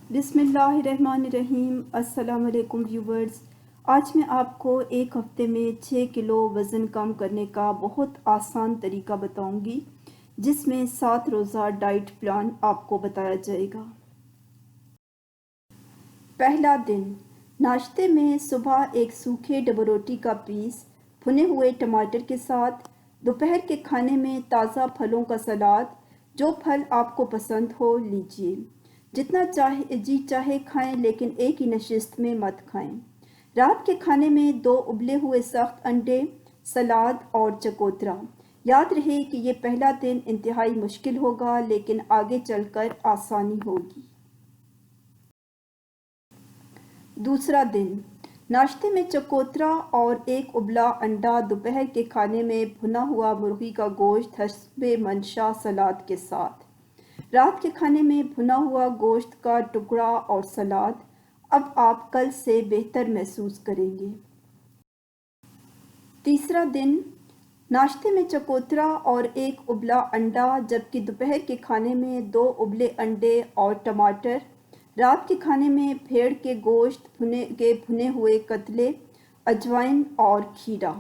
بسم اللہ الرحمن الرحیم۔ السلام علیکم ویورز۔ آج میں آپ کو ایک ہفتے میں 6 کلو وزن کم کرنے کا بہت آسان طریقہ بتاؤں گی، جس میں 7 روزہ ڈائٹ پلان آپ کو بتایا جائے گا۔ پہلا دن، ناشتے میں صبح ایک سوکھے ڈبل روٹی کا پیس بھنے ہوئے ٹماٹر کے ساتھ، دوپہر کے کھانے میں تازہ پھلوں کا سلاد، جو پھل آپ کو پسند ہو لیجیے، جتنا جی چاہے کھائیں لیکن ایک ہی نشست میں مت کھائیں۔ رات کے کھانے میں 2 ابلے ہوئے سخت انڈے، سلاد اور چکوترا۔ یاد رہے کہ یہ پہلا دن انتہائی مشکل ہوگا لیکن آگے چل کر آسانی ہوگی۔ دوسرا دن، ناشتے میں چکوترا اور ایک ابلا انڈا، دوپہر کے کھانے میں بھنا ہوا مرغی کا گوشت حسب منشا سلاد کے ساتھ۔ رات کے کھانے میں بھنا ہوا گوشت کا ٹکڑا اور سلاد۔ اب آپ کل سے بہتر محسوس کریں گے۔ تیسرا دن، ناشتے میں چکوترا اور ایک ابلا انڈا، جبکہ دوپہر کے کھانے میں 2 ابلے انڈے اور ٹماٹر۔ رات کے کھانے میں بھیڑ کے گوشت کے بھنے ہوئے قتلے، اجوائن اور کھیرا۔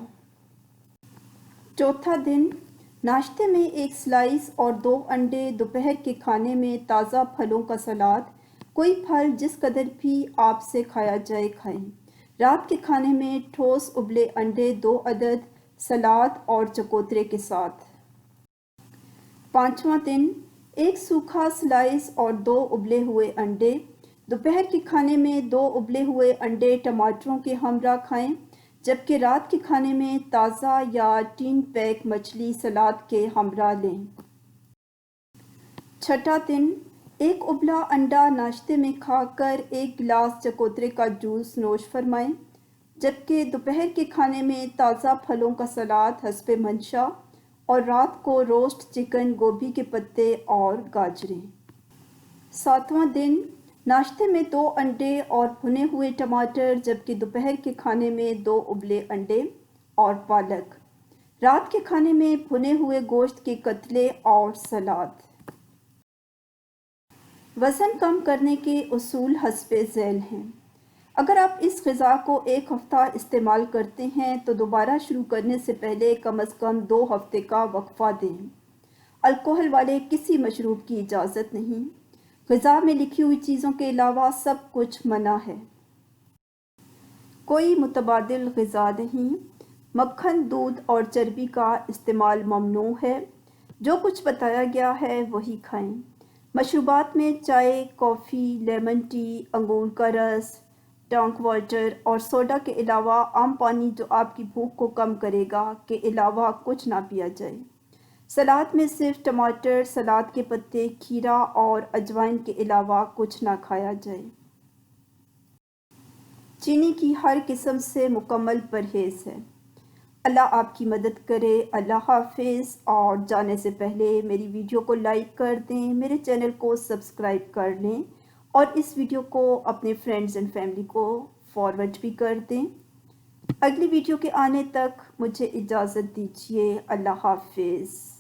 چوتھا دن، ناشتے میں ایک سلائس اور 2 انڈے، دوپہر کے کھانے میں تازہ پھلوں کا سلاد۔ کوئی پھل جس قدر بھی آپ سے کھایا جائے کھائیں۔ رات کے کھانے میں ٹھوس ابلے انڈے 2 عدد، سلاد اور چکوترے کے ساتھ۔ پانچواں دن، ایک سوکھا سلائس اور 2 ابلے ہوئے انڈے، دوپہر کے کھانے میں 2 ابلے ہوئے انڈے ٹماٹروں کے ہمراہ کھائیں، جبکہ رات کے کھانے میں تازہ یا ٹین پیک مچھلی سلاد کے ہمراہ لیں۔ چھٹا دن، ایک ابلا انڈا ناشتے میں کھا کر ایک گلاس چکوترے کا جوس نوش فرمائیں، جبکہ دوپہر کے کھانے میں تازہ پھلوں کا سلاد حسب منشا، اور رات کو روسٹ چکن، گوبھی کے پتے اور گاجریں۔ ساتواں دن، ناشتے میں 2 انڈے اور بھنے ہوئے ٹماٹر، جبکہ دوپہر کے کھانے میں 2 ابلے انڈے اور پالک۔ رات کے کھانے میں بھنے ہوئے گوشت کے قتلے اور سلاد۔ وزن کم کرنے کے اصول حسب ذیل ہیں۔ اگر آپ اس غذا کو ایک ہفتہ استعمال کرتے ہیں تو دوبارہ شروع کرنے سے پہلے کم از کم 2 ہفتے کا وقفہ دیں۔ الکحل والے کسی مشروب کی اجازت نہیں۔ غذا میں لکھی ہوئی چیزوں کے علاوہ سب کچھ منع ہے۔ کوئی متبادل غذا نہیں۔ مکھن، دودھ اور چربی کا استعمال ممنوع ہے۔ جو کچھ بتایا گیا ہے وہی کھائیں۔ مشروبات میں چائے، کافی، لیمن ٹی، انگور کا رس، ٹانک واٹر اور سوڈا کے علاوہ عام پانی، جو آپ کی بھوک کو کم کرے گا، کے علاوہ کچھ نہ پیا جائے۔ سلاد میں صرف ٹماٹر، سلاد کے پتے، کھیرا اور اجوائن کے علاوہ کچھ نہ کھایا جائے۔ چینی کی ہر قسم سے مکمل پرہیز ہے۔ اللہ آپ کی مدد کرے۔ اللہ حافظ۔ اور جانے سے پہلے میری ویڈیو کو لائک کر دیں، میرے چینل کو سبسکرائب کر لیں اور اس ویڈیو کو اپنے فرینڈز اینڈ فیملی کو فارورڈ بھی کر دیں۔ اگلی ویڈیو کے آنے تک مجھے اجازت دیجیے۔ اللہ حافظ۔